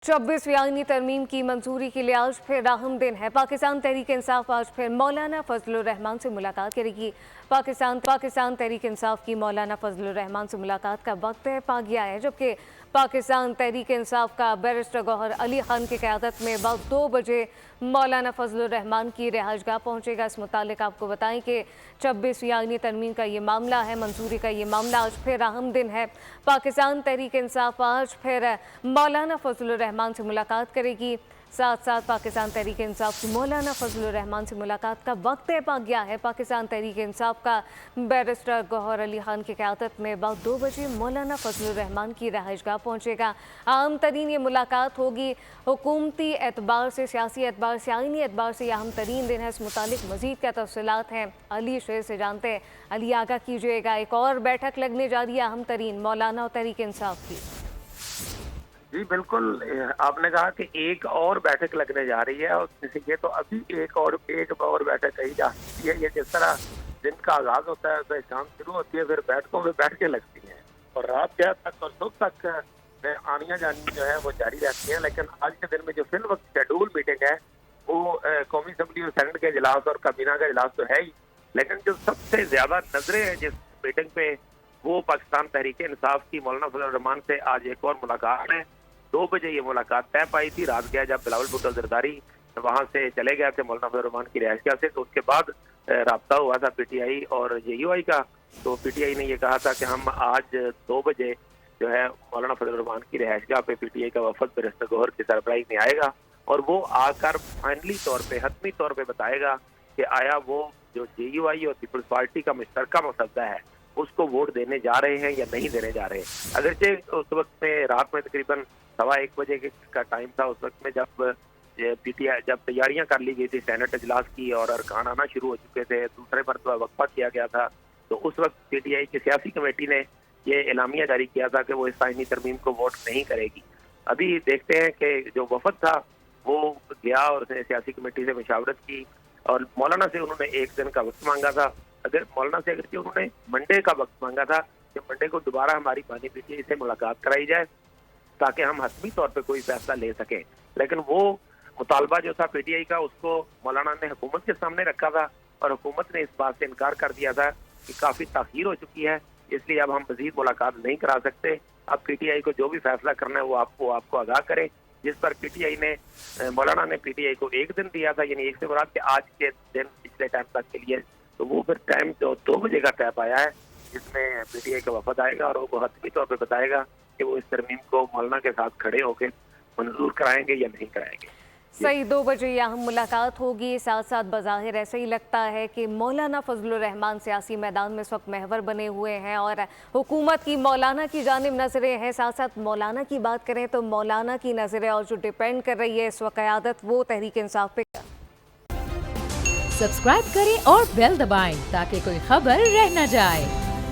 24वीं आईनी तरमीम की मंजूरी के लिए आज फिर अहम दिन है। पाकिस्तान तहरीक इंसाफ आज फिर मौलाना फजलुर रहमान से मुलाकात करेगी। पाकिस्तान तहरीक इंसाफ की मौलाना फजलुर रहमान से मुलाकात का वक्त तय पा गया है, जबकि पाकिस्तान तहरीक इंसाफ का बैरिस्टर गौहर अली खान की क़यादत में वक्त 2 बजे मौलाना फजलुर रहमान की रिहाइशगाह पहुंचेगा। इस मुतालिक आपको बताएं कि 24वीं आईनी तरमीम का ये मामला है, मंजूरी का ये मामला आज फिर अहम दिन है। पाकिस्तान तहरीक इंसाफ आज फिर मौलाना फजलुर रहमान से मुलाकात करेगी। साथ साथ पाकिस्तान तहरीक इंसाफ की मौलाना फजलुर रहमान से मुलाकात का वक्त तय पा गया है। पाकिस्तान तहरीक इंसाफ का बैरिस्टर गौहर अली खान की क़यादत में वक्त 2 बजे मौलाना फजलुर रहमान की रिहाइशगाह पहुंचेगा। अहम तरीन ये मुलाकात होगी। हुकूमती एतबार से, सियासी एतबार से, आईनी एतबार से यह अहम तरीन दिन है। इस मुतालिक मज़ीद क्या तफसीलात हैं अली शेर से जानते हैं। अली, आगाह कीजिएगा। एक और बैठक लगने जा रही है अहम तरीन मौलाना और तहरीक इंसाफ की। जी बिल्कुल, आपने कहा कि एक और बैठक लगने जा रही है और ये तो अभी एक और बैठक कही जा सकती है। ये जिस तरह दिन का आगाज होता है तो शाम शुरू होती है, फिर बैठकों में बैठ के लगती हैं और रात गया तक और सुबह तक आनियाँ जानी जो है वो जारी रहती है। लेकिन आज के दिन में जो फिल वक्त शेड्यूल मीटिंग है वो कौमी असम्बली और सेनेट के इजलास और काबीना का इजलास तो है ही, लेकिन जो सबसे ज्यादा नजरें हैं जिस मीटिंग पे वो पाकिस्तान तहरीक इंसाफ की मौलाना फजलुर रहमान से आज एक और मुलाकात है। 2 बजे ये मुलाकात तय पाई थी। रात गया जब बिलावल भुट्टो जरदारी वहां से चले गए थे मौलाना फजलुर रहमान की रिहाइशगाह से, तो उसके बाद राब्ता हुआ था पीटीआई और जेयूआई का। तो पीटीआई ने ये कहा था कि हम आज 2 बजे जो है मौलाना फजलुर रहमान की रिहाइशगाह पे पीटीआई का वफद बैरिस्टर गौहर की सरबराही में आएगा और वो आकर फाइनली तौर पे, हतमी तौर पे बताएगा कि आया वो जो जेयूआई और पीपल्स पार्टी का मुश्तरका मसला है उसको वोट देने जा रहे हैं या नहीं देने जा रहे हैं। अगरचे उस वक्त में रात में तकरीबन 1:15 बजे का टाइम था, उस वक्त में जब पीटीआई जब तैयारियां कर ली गई थी सेनेट इजलास की और अरकान आना शुरू हो चुके थे, दूसरे मरतबा वक्फा किया गया था, तो उस वक्त पीटीआई की सियासी कमेटी ने ये एलामिया जारी किया था कि वो इस आईनी तरमीम को वोट नहीं करेगी। अभी देखते हैं कि जो वफद था वो गया और उसने सियासी कमेटी से मशावरत की और मौलाना से उन्होंने एक दिन का वक्त मांगा था। अगर मौलाना से अगर उन्होंने मंडे का वक्त मांगा था कि मंडे को दोबारा हमारी बानी पीटीआई से मुलाकात कराई जाए ताकि हम हतमी तौर पे कोई फैसला ले सकें, लेकिन वो मुतालबा जो था पीटीआई का उसको मौलाना ने हुकूमत के सामने रखा था और हुकूमत ने इस बात से इनकार कर दिया था कि काफ़ी ताख़ीर हो चुकी है, इसलिए अब हम मज़ीद मुलाकात नहीं करा सकते। अब पीटीआई को जो भी फैसला करना है वो आपको आगाह करें। जिस पर पीटीआई ने मौलाना ने पीटीआई को एक दिन दिया था, यानी एक से मुराद के आज के दिन पिछले टाइम तक के लिए, तो वो फिर टाइम जो 2 बजे का तय पाया है जिसमें पीटीआई का वफद आएगा और वो हतमी तौर पर बताएगा कि वो इस तरमीम को मौलाना के साथ खड़े होकर मंजूर कराएंगे या नहीं कराएंगे। सही, 2 बजे यहाँ मुलाकात होगी। साथ साथ बज़ाहिर ऐसा ही लगता है कि मौलाना फजलुर रहमान सियासी मैदान में इस वक्त महवर बने हुए हैं और हुकूमत की मौलाना की जानिब नज़रें हैं। साथ साथ मौलाना की बात करें तो मौलाना की नज़रें और जो डिपेंड कर रही है इस वक्त क़यादत वो तहरीक इंसाफ पे। सब्सक्राइब करें और बेल दबाएं ताकि कोई खबर रह न जाए।